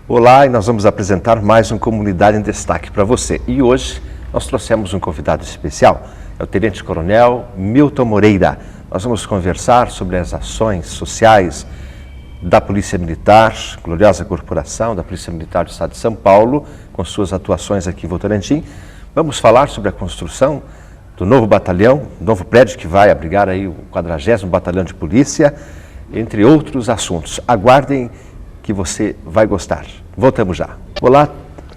Olá, e nós vamos apresentar mais um Comunidade em Destaque para você. E hoje nós trouxemos um convidado especial, é o Tenente Coronel Milton Moreira. Nós vamos conversar sobre as ações sociais da Polícia Militar, gloriosa corporação da Polícia Militar do Estado de São Paulo, com suas atuações aqui em Votorantim. Vamos falar sobre a construção do novo batalhão, novo prédio que vai abrigar aí o 40º Batalhão de Polícia, entre outros assuntos. Aguardem que você vai gostar. Voltamos já. Olá,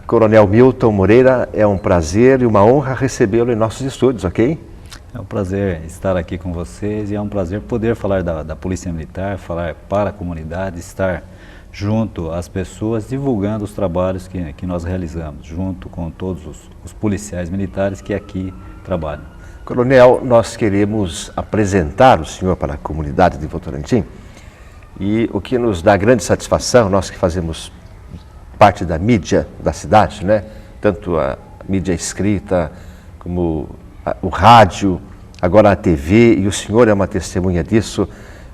Coronel Milton Moreira, é um prazer e uma honra recebê-lo em nossos estúdios, ok? É um prazer estar aqui com vocês e é um prazer poder falar da Polícia Militar, falar para a comunidade, estar junto às pessoas, divulgando os trabalhos que nós realizamos, junto com todos os policiais militares que aqui trabalham. Coronel, nós queremos apresentar o senhor para a comunidade de Votorantim e o que nos dá grande satisfação, nós que fazemos parte da mídia da cidade, né? Tanto a mídia escrita como o rádio, agora a TV, e o senhor é uma testemunha disso,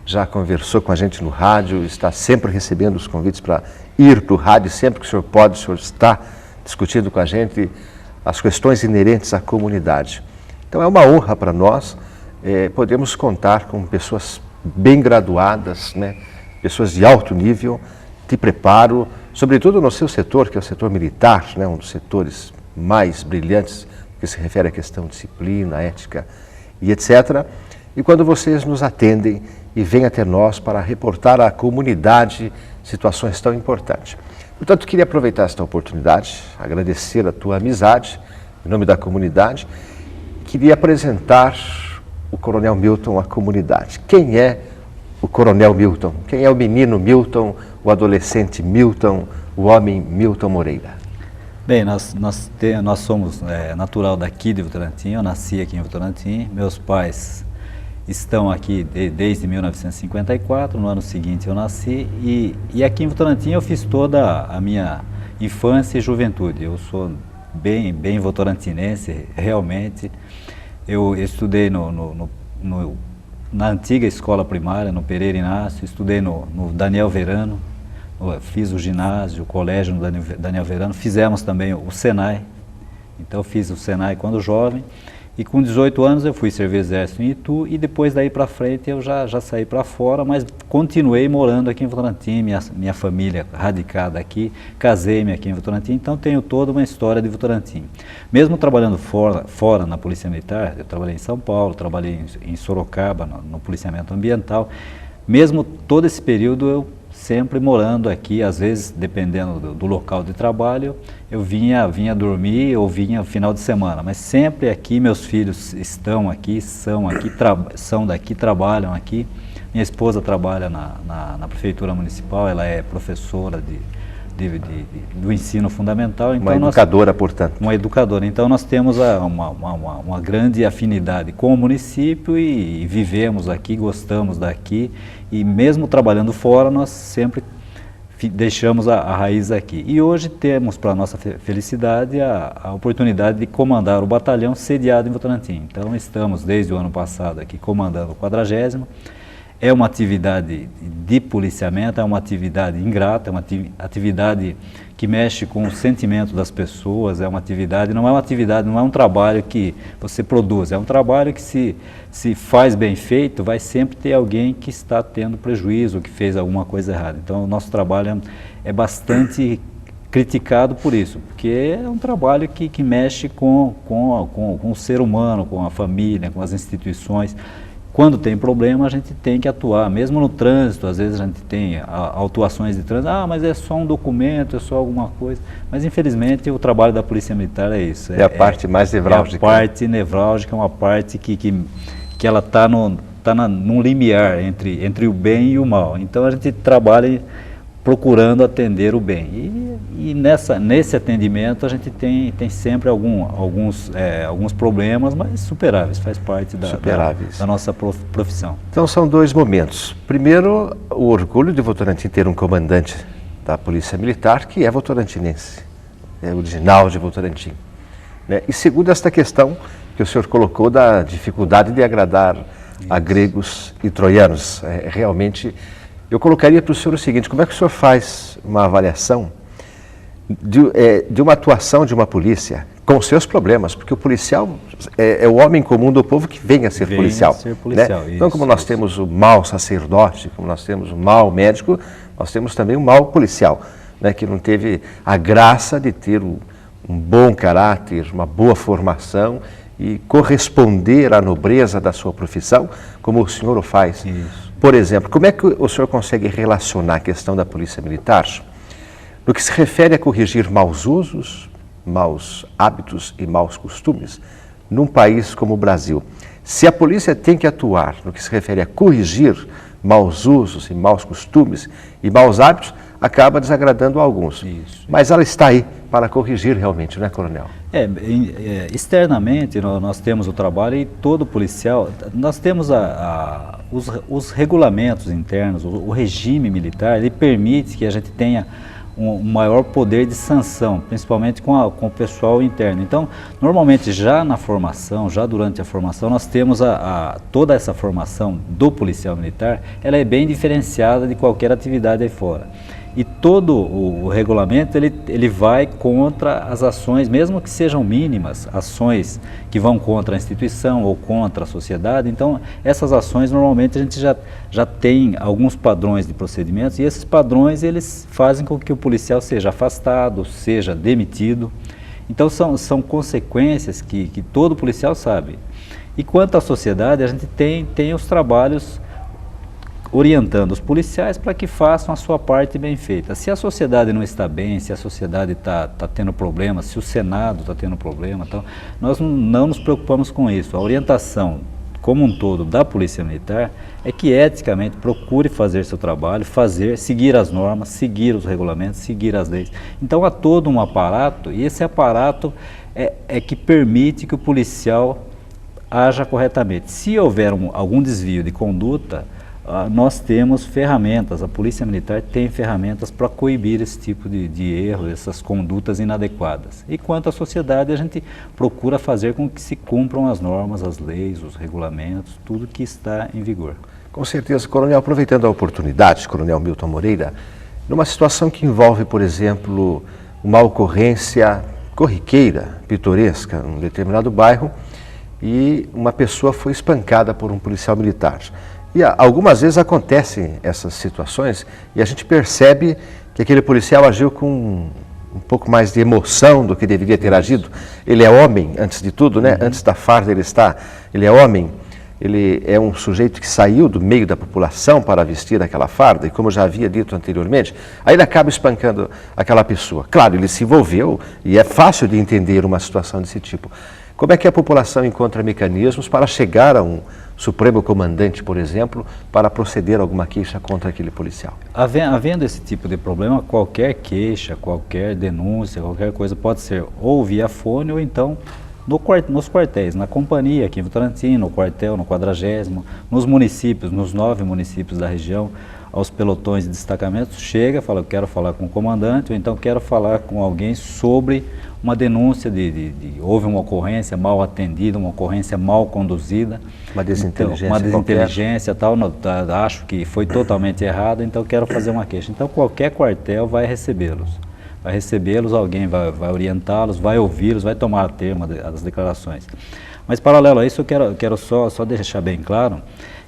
já conversou com a gente no rádio, está sempre recebendo os convites para ir para o rádio, sempre que o senhor pode, o senhor está discutindo com a gente as questões inerentes à comunidade. Então é uma honra para nós podermos contar com pessoas bem graduadas, né? Pessoas de alto nível, de preparo, sobretudo no seu setor, que é o setor militar, né? Um dos setores mais brilhantes, que se refere à questão de disciplina, ética e etc. E quando vocês nos atendem e vêm até nós para reportar à comunidade situações tão importantes. Portanto, queria aproveitar esta oportunidade, agradecer a tua amizade, em nome da comunidade, queria apresentar o Coronel Milton à comunidade. Quem é o Coronel Milton? Quem é o menino Milton, o adolescente Milton, o homem Milton Moreira? Bem, nós somos natural daqui de Votorantim, eu nasci aqui em Votorantim, meus pais estão aqui desde 1954, no ano seguinte eu nasci, e aqui em Votorantim eu fiz toda a minha infância e juventude. Eu sou bem votorantinense, realmente. Eu estudei na antiga escola primária, no Pereira Inácio, estudei no Daniel Verano, fiz o ginásio, o colégio no Daniel Verano, fizemos também o Senai, então fiz o Senai quando jovem, e com 18 anos eu fui servir exército em Itu, e depois daí para frente eu já saí para fora, mas continuei morando aqui em Votorantim, minha família radicada aqui, casei-me aqui em Votorantim, então tenho toda uma história de Votorantim. Mesmo trabalhando fora na Polícia Militar, eu trabalhei em São Paulo, trabalhei em Sorocaba, no policiamento ambiental, mesmo todo esse período eu sempre morando aqui, às vezes, dependendo do local de trabalho, eu vinha dormir ou vinha final de semana, mas sempre aqui, meus filhos estão aqui, são daqui, trabalham aqui. Minha esposa trabalha na Prefeitura Municipal, ela é professora do ensino fundamental. Então uma educadora, portanto. Uma educadora. Então nós temos uma grande afinidade com o município e vivemos aqui, gostamos daqui, e mesmo trabalhando fora, nós sempre deixamos a raiz aqui. E hoje temos, para nossa felicidade, a oportunidade de comandar o batalhão sediado em Votorantim. Então estamos desde o ano passado aqui comandando o 40º. É uma atividade de policiamento, é uma atividade ingrata, é uma atividade que mexe com o sentimento das pessoas, é uma atividade, não é um trabalho que você produz, é um trabalho que se faz bem feito, vai sempre ter alguém que está tendo prejuízo, que fez alguma coisa errada. Então o nosso trabalho é bastante criticado por isso, porque é um trabalho que mexe com o ser humano, com a família, com as instituições. Quando tem problema, a gente tem que atuar, mesmo no trânsito, às vezes a gente tem autuações de trânsito, mas é só um documento, é só alguma coisa. Mas, infelizmente, o trabalho da Polícia Militar é isso. É a parte mais nevrálgica. É a parte nevrálgica, é uma parte que ela está num limiar entre o bem e o mal. Então, a gente trabalha procurando atender o bem. E nesse atendimento a gente tem sempre alguns problemas, mas superáveis, faz parte da nossa profissão. Então são dois momentos. Primeiro, o orgulho de Votorantim ter um comandante da Polícia Militar que é votorantinense. original de Votorantim, né? E segundo esta questão que o senhor colocou da dificuldade de agradar a gregos e troianos, realmente eu colocaria para o senhor o seguinte: como é que o senhor faz uma avaliação de uma atuação de uma polícia com seus problemas? Porque o policial é o homem comum do povo que vem a ser policial. Né? Então, como nós temos o mau sacerdote, como nós temos o mau médico, nós temos também o mau policial, né, que não teve a graça de ter um bom caráter, uma boa formação e corresponder à nobreza da sua profissão, como o senhor o faz. Isso. Por exemplo, como é que o senhor consegue relacionar a questão da polícia militar no que se refere a corrigir maus usos, maus hábitos e maus costumes num país como o Brasil? Se a polícia tem que atuar no que se refere a corrigir maus usos e maus costumes e maus hábitos, acaba desagradando a alguns. Isso. Mas ela está aí para corrigir realmente, né, coronel? Externamente nós temos o trabalho e todo policial, nós temos os regulamentos internos, o regime militar, ele permite que a gente tenha um maior poder de sanção, principalmente com o pessoal interno. Então, normalmente já na formação, já durante a formação, nós temos toda essa formação do policial militar, ela é bem diferenciada de qualquer atividade aí fora. E todo o regulamento, ele vai contra as ações, mesmo que sejam mínimas, ações que vão contra a instituição ou contra a sociedade. Então, essas ações, normalmente, a gente já tem alguns padrões de procedimentos, e esses padrões, eles fazem com que o policial seja afastado, seja demitido. Então, são consequências que todo policial sabe. E quanto à sociedade, a gente tem os trabalhos orientando os policiais para que façam a sua parte bem feita. Se a sociedade não está bem, se a sociedade está tendo problemas, se o Senado está tendo problema, então, nós não nos preocupamos com isso. A orientação como um todo da Polícia Militar é que eticamente procure fazer seu trabalho, seguir as normas, seguir os regulamentos, seguir as leis. Então há todo um aparato, e esse aparato é que permite que o policial haja corretamente. Se houver algum desvio de conduta, nós temos ferramentas, a Polícia Militar tem ferramentas para coibir esse tipo de erro, essas condutas inadequadas. E quanto à sociedade, a gente procura fazer com que se cumpram as normas, as leis, os regulamentos, tudo que está em vigor. Com certeza, coronel, aproveitando a oportunidade, coronel Milton Moreira, numa situação que envolve, por exemplo, uma ocorrência corriqueira, pitoresca, num determinado bairro, e uma pessoa foi espancada por um policial militar. E algumas vezes acontecem essas situações e a gente percebe que aquele policial agiu com um pouco mais de emoção do que deveria ter agido. Ele é homem, antes de tudo, né? Antes da farda ele é homem, ele é um sujeito que saiu do meio da população para vestir aquela farda e, como eu já havia dito anteriormente, aí ele acaba espancando aquela pessoa. Claro, ele se envolveu e é fácil de entender uma situação desse tipo. Como é que a população encontra mecanismos para chegar a um Supremo Comandante, por exemplo, para proceder a alguma queixa contra aquele policial? Havendo esse tipo de problema, qualquer queixa, qualquer denúncia, qualquer coisa pode ser ou via fone ou então nos quartéis, na companhia aqui em Votorantim, no quartel, no 40º, nos municípios, nos 9 municípios da região, aos pelotões de destacamentos, chega, fala, eu quero falar com o comandante, ou então quero falar com alguém sobre uma denúncia houve uma ocorrência mal atendida, uma ocorrência mal conduzida. Uma desinteligência. Então, uma desinteligência tal, acho que foi totalmente errado, então quero fazer uma queixa. Então qualquer quartel vai recebê-los. Alguém vai orientá-los, vai ouvi-los, vai tomar a termo as declarações. Mas paralelo a isso, eu quero só deixar bem claro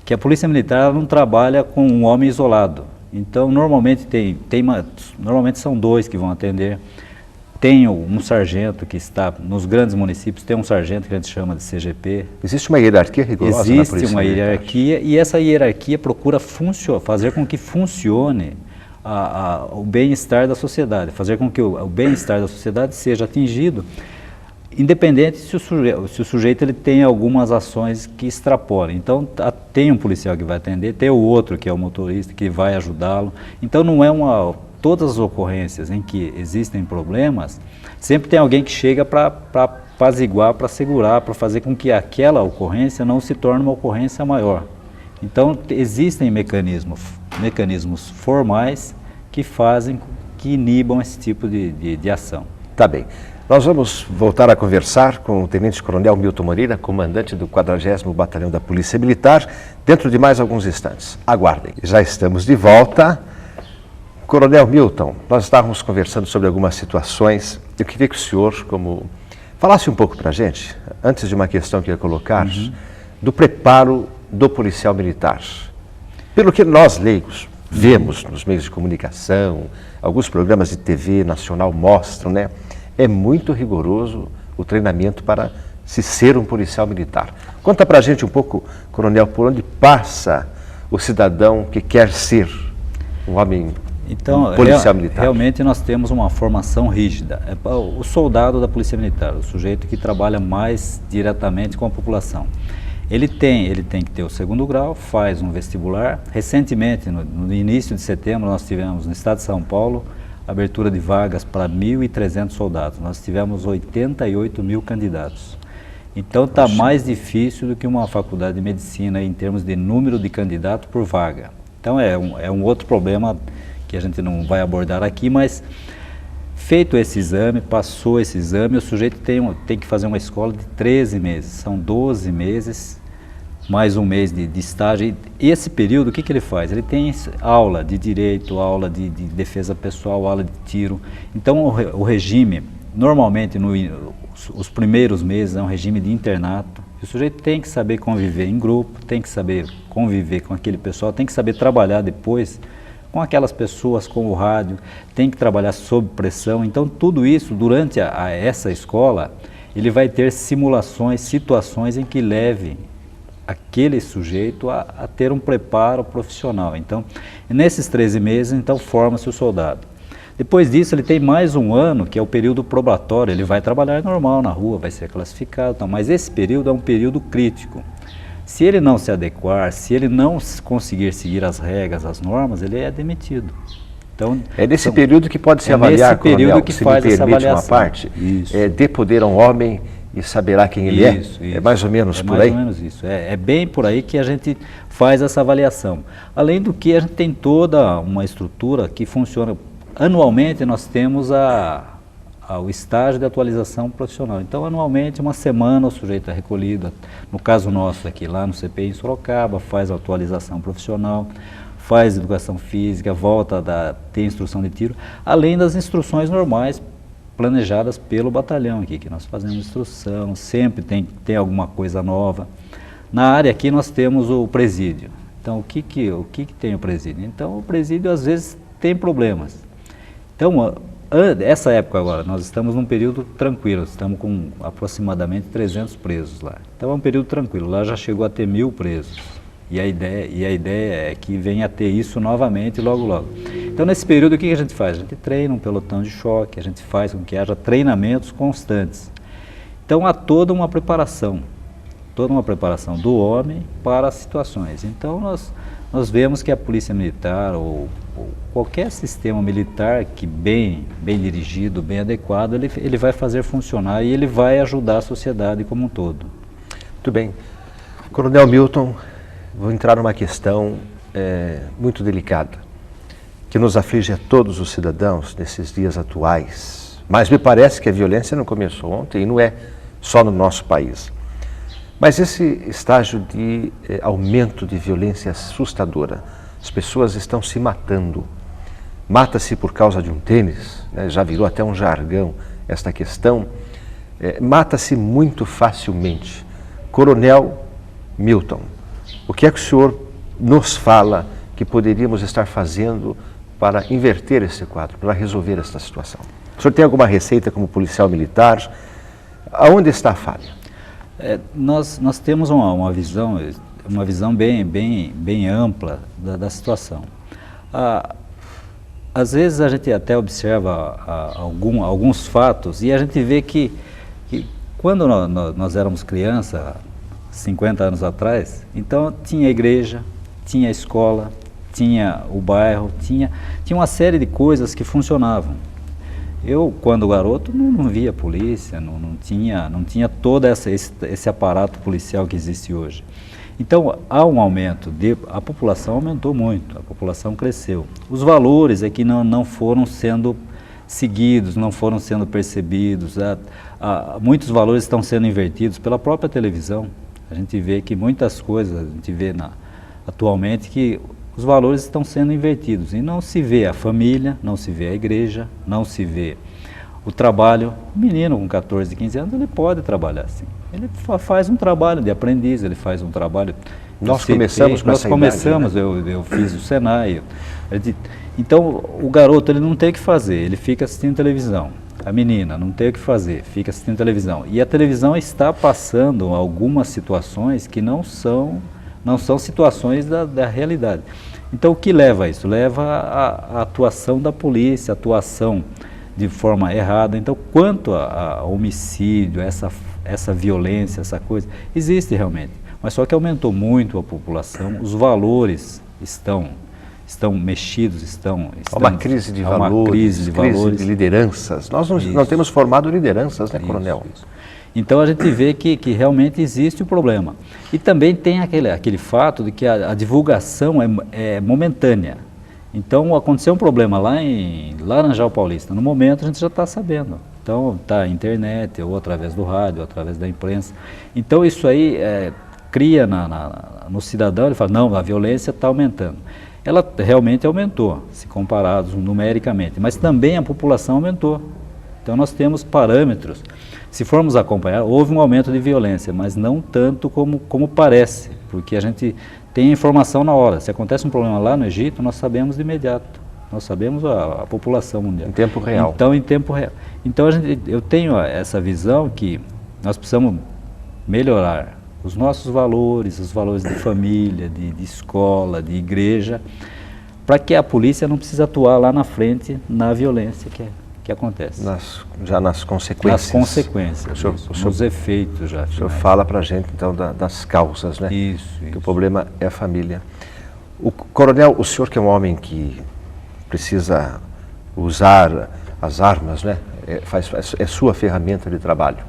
que a Polícia Militar não trabalha com um homem isolado. Então, normalmente normalmente são 2 que vão atender. Tem um sargento que está nos grandes municípios, tem um sargento que a gente chama de CGP. Existe uma hierarquia rigorosa na Polícia Militar? Existe uma hierarquia e essa hierarquia procura fazer com que funcione o bem-estar da sociedade, fazer com que o bem-estar da sociedade seja atingido, independente se o sujeito ele tem algumas ações que extrapolem. Então, tem um policial que vai atender, tem o outro que é o motorista que vai ajudá-lo. Então, não é todas as ocorrências em que existem problemas, sempre tem alguém que chega para apaziguar, para segurar, para fazer com que aquela ocorrência não se torne uma ocorrência maior. Então, existem mecanismos formais que inibam esse tipo de ação. Tá bem. Nós vamos voltar a conversar com o Tenente Coronel Milton Moreira, comandante do 40º Batalhão da Polícia Militar, dentro de mais alguns instantes. Aguardem. Já estamos de volta. Coronel Milton, nós estávamos conversando sobre algumas situações. Eu queria que o senhor, falasse um pouco para a gente, antes de uma questão que eu ia colocar, do preparo do policial militar. Pelo que nós, leigos, vemos nos meios de comunicação, alguns programas de TV nacional mostram, né? É muito rigoroso o treinamento para se ser um policial militar. Conta para a gente um pouco, Coronel, por onde passa o cidadão que quer ser um homem policial militar. Realmente nós temos uma formação rígida. É o soldado da Polícia Militar, o sujeito que trabalha mais diretamente com a população. Ele tem que ter o 2º grau, faz um vestibular. Recentemente, no início de setembro, nós tivemos no estado de São Paulo abertura de vagas para 1.300 soldados. Nós tivemos 88 mil candidatos. Então está mais difícil do que uma faculdade de medicina em termos de número de candidatos por vaga. Então é um outro problema que a gente não vai abordar aqui, mas feito esse exame, passou esse exame, o sujeito tem que fazer uma escola de 13 meses, são 12 meses, mais um mês de estágio. E esse período, o que ele faz? Ele tem aula de direito, aula de defesa pessoal, aula de tiro. Então o regime, normalmente os primeiros meses é um regime de internato. O sujeito tem que saber conviver em grupo, tem que saber conviver com aquele pessoal, tem que saber trabalhar depois com aquelas pessoas, com o rádio, tem que trabalhar sob pressão. Então tudo isso, durante essa escola, ele vai ter simulações, situações em que leve aquele sujeito a ter um preparo profissional. Então, nesses 13 meses, então, forma-se o soldado. Depois disso, ele tem mais um ano, que é o período probatório. Ele vai trabalhar normal na rua, vai ser classificado, então, mas esse período é um período crítico. Se ele não se adequar, se ele não conseguir seguir as regras, as normas, ele é demitido. Então, é nesse período que pode se avaliar, nesse período Coronel, que se faz me essa permite avaliação. uma parte, dê poder a um homem e saberá quem ele é? É mais ou menos por aí? É mais ou menos isso. É bem por aí que a gente faz essa avaliação. Além do que, a gente tem toda uma estrutura que funciona. Anualmente, nós temos o estágio de atualização profissional. Então, anualmente, uma semana, o sujeito é recolhido, no caso nosso aqui, lá no CPI em Sorocaba, faz a atualização profissional, faz educação física, volta a ter instrução de tiro, além das instruções normais planejadas pelo batalhão aqui, que nós fazemos instrução, sempre tem alguma coisa nova. Na área aqui nós temos o presídio. Então, o que tem o presídio? Então, o presídio às vezes tem problemas. Então, essa época agora, nós estamos num período tranquilo, estamos com aproximadamente 300 presos lá. Então é um período tranquilo, lá já chegou a ter 1.000 presos. E a ideia é que venha a ter isso novamente logo logo. Então nesse período o que a gente faz? A gente treina um pelotão de choque, a gente faz com que haja treinamentos constantes. Então há toda uma preparação do homem para as situações. Então nós vemos que a Polícia Militar ou qualquer sistema militar que bem dirigido, bem adequado, ele vai fazer funcionar e ele vai ajudar a sociedade como um todo. Muito bem. Coronel Milton, vou entrar numa questão muito delicada, que nos aflige a todos os cidadãos nesses dias atuais. Mas me parece que a violência não começou ontem e não é só no nosso país. Mas esse estágio de aumento de violência assustadora, as pessoas estão se matando. Mata-se por causa de um tênis, né? Já virou até um jargão esta questão. Mata-se muito facilmente. Coronel Milton, o que é que o senhor nos fala que poderíamos estar fazendo para inverter esse quadro, para resolver esta situação? O senhor tem alguma receita como policial militar? Aonde está a falha? Nós temos uma visão bem ampla da situação. Às vezes a gente até observa alguns fatos e a gente vê que quando nós éramos criança, 50 anos atrás, então tinha igreja, tinha escola, tinha o bairro, tinha uma série de coisas que funcionavam. Eu, quando garoto, não via polícia, não tinha todo esse aparato policial que existe hoje. Então, há um aumento, a população aumentou muito, a população cresceu. Os valores é que não foram sendo seguidos, não foram sendo percebidos, muitos valores estão sendo invertidos pela própria televisão. A gente vê que muitas coisas, a gente vê atualmente que os valores estão sendo invertidos e não se vê a família, não se vê a igreja, não se vê o trabalho. O menino com 14, 15 anos, ele pode trabalhar assim. Ele faz um trabalho de aprendiz, ele faz um trabalho... Nós começamos com essa idade, né? eu fiz o Senai. Então, o garoto, ele não tem o que fazer, ele fica assistindo televisão. A menina não tem o que fazer, fica assistindo televisão. E a televisão está passando algumas situações que não são situações da realidade. Então, o que leva a isso? Leva a atuação da polícia, a atuação de forma errada. Então, quanto a homicídio, essa violência, essa coisa, existe realmente. Mas só que aumentou muito a população, os valores estão mexidos, há uma crise de valores, crise de lideranças. Nós não temos formado lideranças, né, Coronel? Isso. Então a gente vê que realmente existe o problema. E também tem aquele fato de que a divulgação é momentânea. Então aconteceu um problema lá em Laranjal Paulista, no momento a gente já está sabendo. Então está na internet, ou através do rádio, ou através da imprensa. Então isso aí cria no cidadão, ele fala, não, a violência está aumentando. Ela realmente aumentou, se comparados numericamente, mas também a população aumentou. Então nós temos parâmetros. Se formos acompanhar, houve um aumento de violência, mas não tanto como parece, porque a gente tem informação na hora. Se acontece um problema lá no Egito, nós sabemos de imediato. Nós sabemos a população mundial. Em tempo real. Então, em tempo real. Então eu tenho essa visão que nós precisamos melhorar os nossos valores, os valores de família, de escola, de igreja, para que a polícia não precise atuar lá na frente na violência que acontece. Já nas consequências. Nas consequências, nos efeitos já. O senhor fala para a gente, então, das causas, né? Isso. Que o problema é a família. Coronel, o senhor que é um homem que precisa usar as armas, né? É sua ferramenta de trabalho.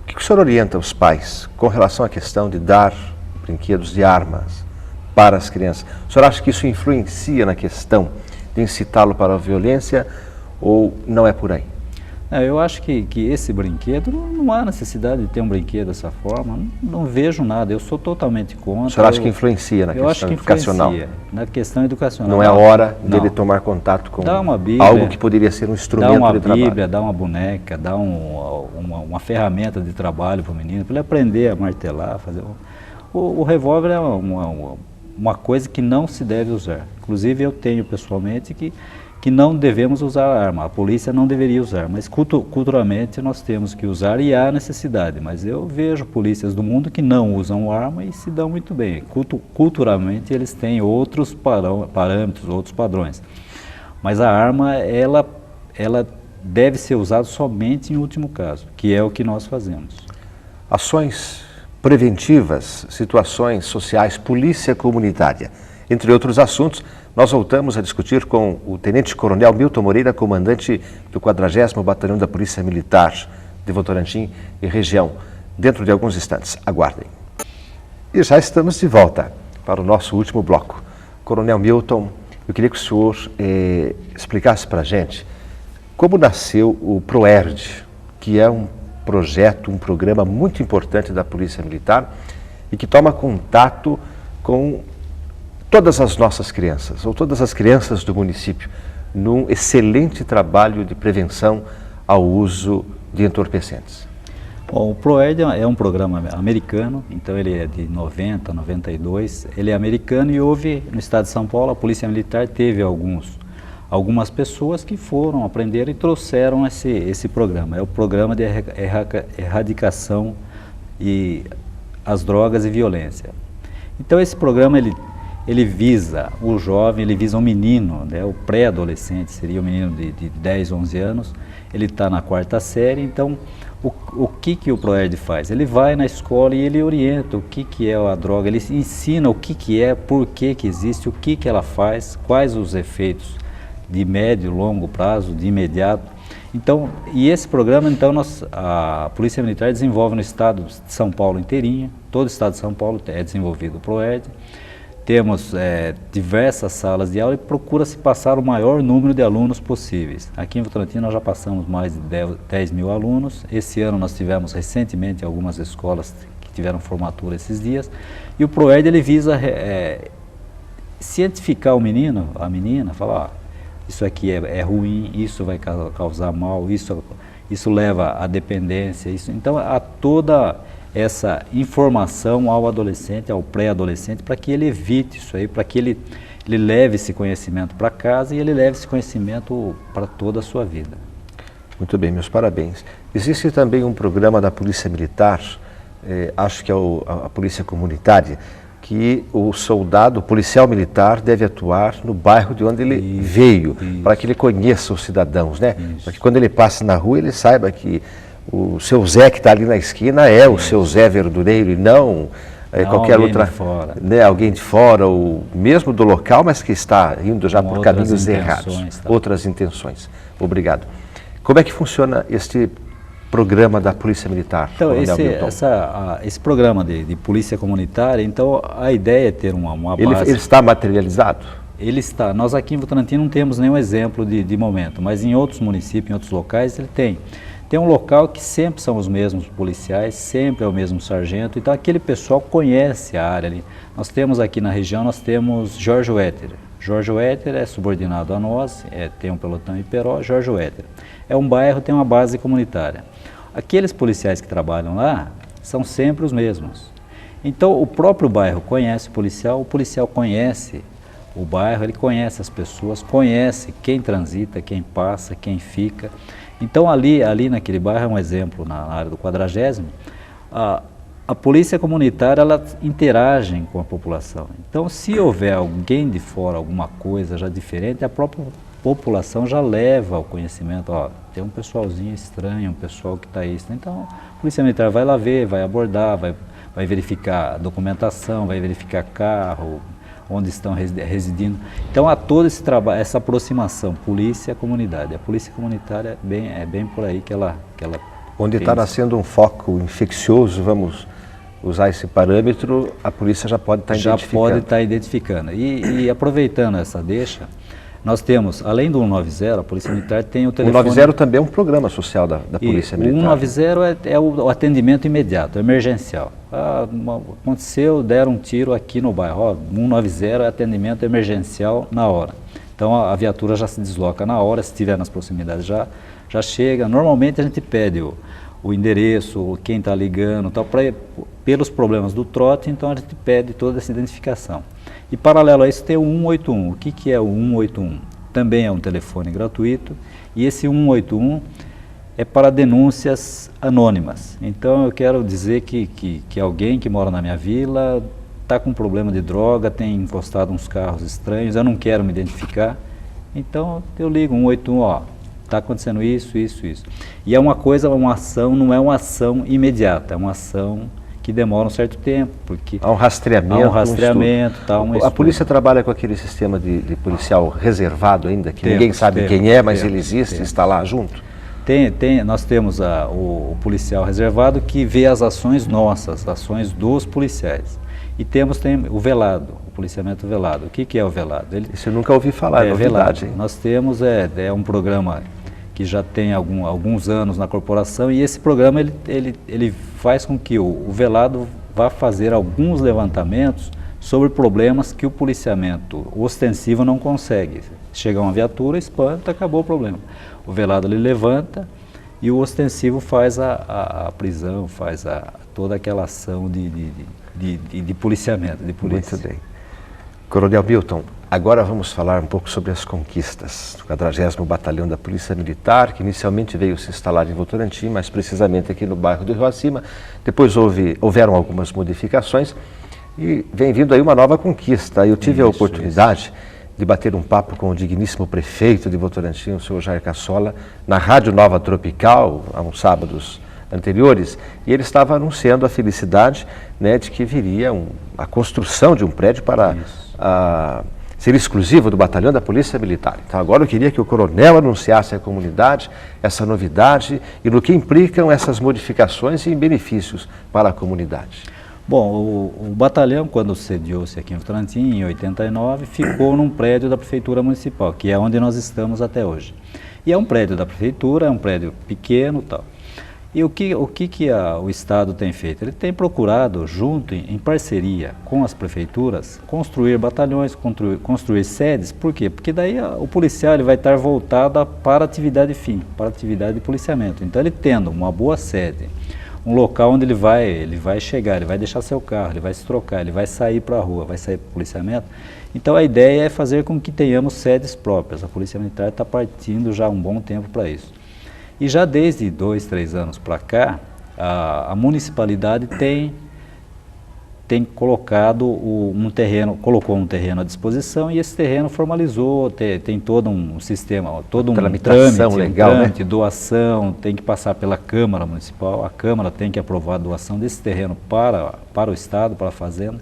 O que o senhor orienta os pais com relação à questão de dar brinquedos de armas para as crianças? O senhor acha que isso influencia na questão de incitá-lo para a violência ou não é por aí? Eu acho que esse brinquedo, não há necessidade de ter um brinquedo dessa forma, não vejo nada, eu sou totalmente contra. O senhor acha que influencia na questão educacional? Na questão educacional. Não é a hora dele tomar contato com algo que poderia ser um instrumento de trabalho? Dá uma Bíblia, dá uma boneca, dá uma ferramenta de trabalho para o menino, para ele aprender a martelar, fazer... O revólver é uma coisa que não se deve usar. Inclusive eu tenho pessoalmente que não devemos usar a arma, a polícia não deveria usar, mas culturalmente nós temos que usar e há necessidade, mas eu vejo polícias do mundo que não usam arma e se dão muito bem. Culturalmente eles têm outros parâmetros, outros padrões, mas a arma ela deve ser usada somente em último caso, que é o que nós fazemos. Ações preventivas, situações sociais, polícia comunitária, entre outros assuntos. Nós voltamos a discutir com o Tenente Coronel Milton Moreira, comandante do 40º Batalhão da Polícia Militar de Votorantim e região, dentro de alguns instantes. Aguardem. E já estamos de volta para o nosso último bloco. Coronel Milton, eu queria que o senhor explicasse para a gente como nasceu o PROERD, que é um projeto, um programa muito importante da Polícia Militar e que toma contato com todas as nossas crianças, ou todas as crianças do município, num excelente trabalho de prevenção ao uso de entorpecentes. Bom, o PROERD é um programa americano, então ele é de 90, 92, ele é americano e houve no estado de São Paulo, a Polícia Militar teve algumas pessoas que foram aprender e trouxeram esse programa. É o programa de erradicação e as drogas e violência. Então esse programa ele visa o jovem, ele visa um menino, né, o pré-adolescente, seria um menino de 10, 11 anos, ele está na 4ª série, então o que o PROERD faz? Ele vai na escola e ele orienta o que é a droga, ele ensina o que é, por que existe, o que ela faz, quais os efeitos de médio, longo prazo, de imediato. Então, e esse programa, então, a Polícia Militar desenvolve no estado de São Paulo inteirinho, todo o estado de São Paulo é desenvolvido o PROERD. temos diversas salas de aula e procura-se passar o maior número de alunos possíveis. Aqui em Votorantim nós já passamos mais de 10 mil alunos. Esse ano nós tivemos recentemente algumas escolas que tiveram formatura esses dias. E o ProERD ele visa cientificar o menino, a menina, falar, isso aqui é ruim, isso vai causar mal, isso leva à dependência. Então, há toda essa informação ao adolescente, ao pré-adolescente, para que ele evite isso aí, para que ele leve esse conhecimento para casa e ele leve esse conhecimento para toda a sua vida. Muito bem, meus parabéns. Existe também um programa da Polícia Militar, acho que é a Polícia Comunitária, que o soldado, o policial militar deve atuar no bairro de onde ele veio, para que ele conheça os cidadãos, né? Para que quando ele passe na rua ele saiba que o seu Zé que está ali na esquina é o seu Zé Verdureiro e não qualquer outra, né, alguém de fora, ou mesmo do local, mas que está indo já por caminhos errados, outras intenções. Obrigado. Como é que funciona este programa da Polícia Militar? Então, esse programa de polícia comunitária, então a ideia é ter uma base... Ele está materializado? Ele está. Nós aqui em Votorantim não temos nenhum exemplo de momento, mas em outros municípios, em outros locais, ele tem. Tem um local que sempre são os mesmos policiais, sempre é o mesmo sargento, então aquele pessoal conhece a área ali. Nós temos aqui na região, nós temos Jorge Wetter. Jorge Wetter é subordinado a nós, tem um pelotão em Iperó, Jorge Wetter. É um bairro, tem uma base comunitária. Aqueles policiais que trabalham lá são sempre os mesmos. Então o próprio bairro conhece o policial conhece o bairro, ele conhece as pessoas, conhece quem transita, quem passa, quem fica. Então ali naquele bairro, é um exemplo na área do 40º, a polícia comunitária, ela interage com a população. Então se houver alguém de fora, alguma coisa já diferente, a própria população já leva o conhecimento, tem um pessoalzinho estranho, um pessoal que está isso. Então a polícia militar vai lá ver, vai abordar, vai verificar a documentação, vai verificar carro, onde estão residindo. Então há todo esse trabalho, essa aproximação, polícia-comunidade. A polícia comunitária é bem por aí que ela onde está nascendo um foco infeccioso, vamos usar esse parâmetro, a polícia já pode estar identificando. Já pode estar identificando. E aproveitando essa deixa, nós temos, além do 190, a Polícia Militar tem o telefone... O 190 também é um programa social da Polícia Militar. O 190 é o atendimento imediato, emergencial. Aconteceu, deram um tiro aqui no bairro. 190 é atendimento emergencial na hora. Então a viatura já se desloca na hora, se estiver nas proximidades já chega. Normalmente a gente pede o endereço, quem está ligando, tal, pelos problemas do trote, então a gente pede toda essa identificação. E paralelo a isso tem o 181. O que é o 181? Também é um telefone gratuito e esse 181 é para denúncias anônimas. Então eu quero dizer que alguém que mora na minha vila está com problema de droga, tem encostado uns carros estranhos, eu não quero me identificar, então eu ligo 181, está acontecendo isso. E é uma ação, não é uma ação imediata, é uma ação que demora um certo tempo, porque há um rastreamento. A polícia trabalha com aquele sistema de policial reservado ainda, que ninguém sabe quem é, mas ele existe, está lá junto? Nós temos o policial reservado que vê as ações nossas, as ações dos policiais. E tem o velado, o policiamento velado. O que é o velado? Isso eu nunca ouvi falar, é novidade. Velado. Nós temos, um programa que já tem alguns anos na corporação, e esse programa ele faz com que o velado vá fazer alguns levantamentos sobre problemas que o policiamento ostensivo não consegue. Chega uma viatura, espanta, acabou o problema. O velado ele levanta e o ostensivo faz a prisão, faz toda aquela ação de policiamento, de polícia. Muito bem. Coronel Milton, agora vamos falar um pouco sobre as conquistas do 40º Batalhão da Polícia Militar, que inicialmente veio se instalar em Votorantim, mas precisamente aqui no bairro do Rio Acima. Depois houveram algumas modificações e vem vindo aí uma nova conquista. Eu tive a oportunidade de bater um papo com o digníssimo prefeito de Votorantim, o senhor Jair Cassola, na Rádio Nova Tropical, há uns sábados anteriores, e ele estava anunciando a felicidade, né, de que viria a construção de um prédio para ser exclusivo do batalhão da Polícia Militar. Então agora eu queria que o coronel anunciasse à comunidade essa novidade e no que implicam essas modificações e benefícios para a comunidade. Bom, o batalhão, quando sediou-se aqui em Votorantim, em 89, ficou num prédio da Prefeitura Municipal, que é onde nós estamos até hoje. E é um prédio da Prefeitura, é um prédio pequeno e tal. E o que o Estado tem feito? Ele tem procurado, junto, em parceria com as prefeituras, construir batalhões, construir sedes. Por quê? Porque daí o policial ele vai estar voltado para a atividade fim, para a atividade de policiamento. Então, ele tendo uma boa sede, um local onde ele vai chegar, ele vai deixar seu carro, ele vai se trocar, ele vai sair para a rua, vai sair para o policiamento. Então, a ideia é fazer com que tenhamos sedes próprias. A Polícia Militar está partindo já há um bom tempo para isso. E já desde 2, 3 anos para cá, a municipalidade tem colocado colocou um terreno à disposição e esse terreno formalizou, tem todo um sistema, todo um trâmite legal, né? Doação, tem que passar pela Câmara Municipal, a Câmara tem que aprovar a doação desse terreno para o Estado, para a Fazenda,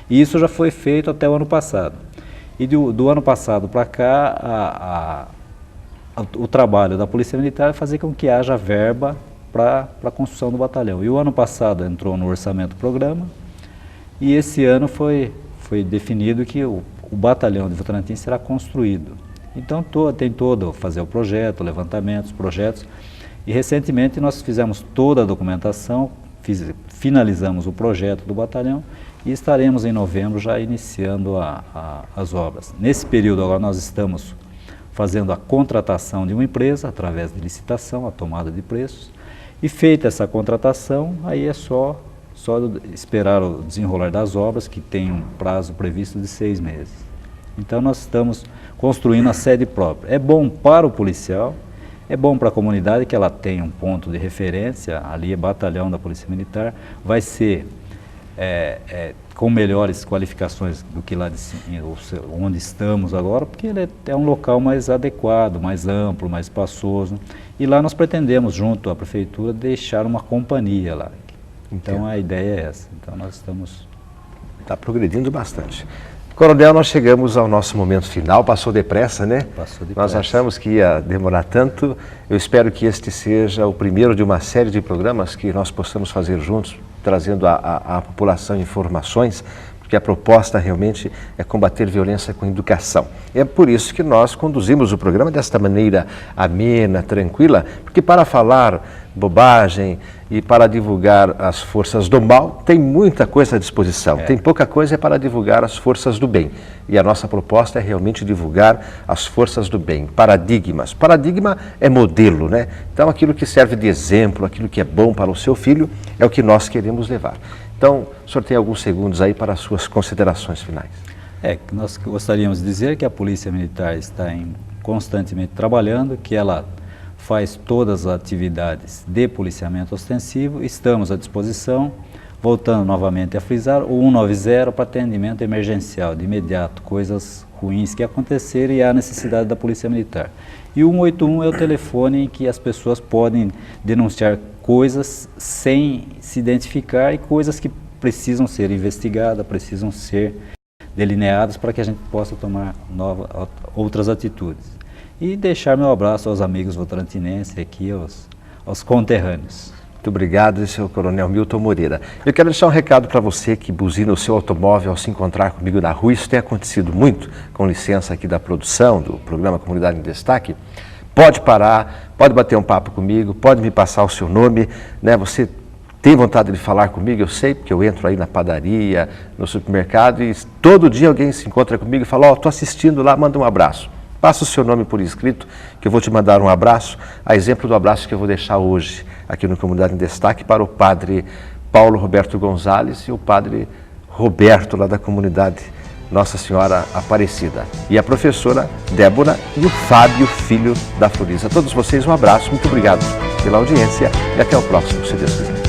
e isso já foi feito até o ano passado. E do ano passado para cá, o trabalho da Polícia Militar é fazer com que haja verba para a construção do batalhão. E o ano passado entrou no orçamento do programa e esse ano foi definido que o batalhão de Votorantim será construído. Então tem todo fazer o projeto, o levantamento, os projetos. E recentemente nós fizemos toda a documentação, finalizamos o projeto do batalhão e estaremos em novembro já iniciando as obras. Nesse período agora nós estamos fazendo a contratação de uma empresa através de licitação, a tomada de preços, e feita essa contratação, aí é só esperar o desenrolar das obras, que tem um prazo previsto de 6 meses. Então nós estamos construindo a sede própria. É bom para o policial, é bom para a comunidade que ela tenha um ponto de referência, ali é batalhão da Polícia Militar, vai ser com melhores qualificações do que lá onde estamos agora, porque ele é um local mais adequado, mais amplo, mais espaçoso. E lá nós pretendemos, junto à Prefeitura, deixar uma companhia lá. Então a ideia é essa. Então nós estamos... Está progredindo bastante. Coronel, nós chegamos ao nosso momento final, passou depressa, né? Passou depressa. Nós achamos que ia demorar tanto. Eu espero que este seja o primeiro de uma série de programas que nós possamos fazer juntos, trazendo à população informações, porque a proposta realmente é combater violência com educação. É por isso que nós conduzimos o programa desta maneira amena, tranquila, porque para falar bobagem e para divulgar as forças do mal, tem muita coisa à disposição, tem pouca coisa para divulgar as forças do bem. E a nossa proposta é realmente divulgar as forças do bem, paradigmas. Paradigma é modelo, né? Então aquilo que serve de exemplo, aquilo que é bom para o seu filho, é o que nós queremos levar. Então, o senhor tem alguns segundos aí para as suas considerações finais. Nós gostaríamos de dizer que a Polícia Militar está constantemente trabalhando, que ela faz todas as atividades de policiamento ostensivo, estamos à disposição, voltando novamente a frisar, o 190 para atendimento emergencial, de imediato, coisas ruins que acontecerem e há necessidade da Polícia Militar. E o 181 é o telefone em que as pessoas podem denunciar coisas sem se identificar e coisas que precisam ser investigadas, precisam ser delineadas para que a gente possa tomar outras atitudes. E deixar meu abraço aos amigos votorantinenses aqui, aos conterrâneos. Muito obrigado, esse é o Coronel Milton Moreira. Eu quero deixar um recado para você que buzina o seu automóvel ao se encontrar comigo na rua. Isso tem acontecido muito, com licença aqui da produção, do programa Comunidade em Destaque. Pode parar, pode bater um papo comigo, pode me passar o seu nome, né? Você tem vontade de falar comigo, eu sei, porque eu entro aí na padaria, no supermercado e todo dia alguém se encontra comigo e fala, estou assistindo lá, manda um abraço. Passa o seu nome por escrito, que eu vou te mandar um abraço, a exemplo do abraço que eu vou deixar hoje aqui no Comunidade em Destaque para o padre Paulo Roberto Gonzalez e o padre Roberto, lá da comunidade Nossa Senhora Aparecida. E a professora Débora e o Fábio, filho da Florisa. A todos vocês um abraço, muito obrigado pela audiência e até o próximo, se Deus quiser.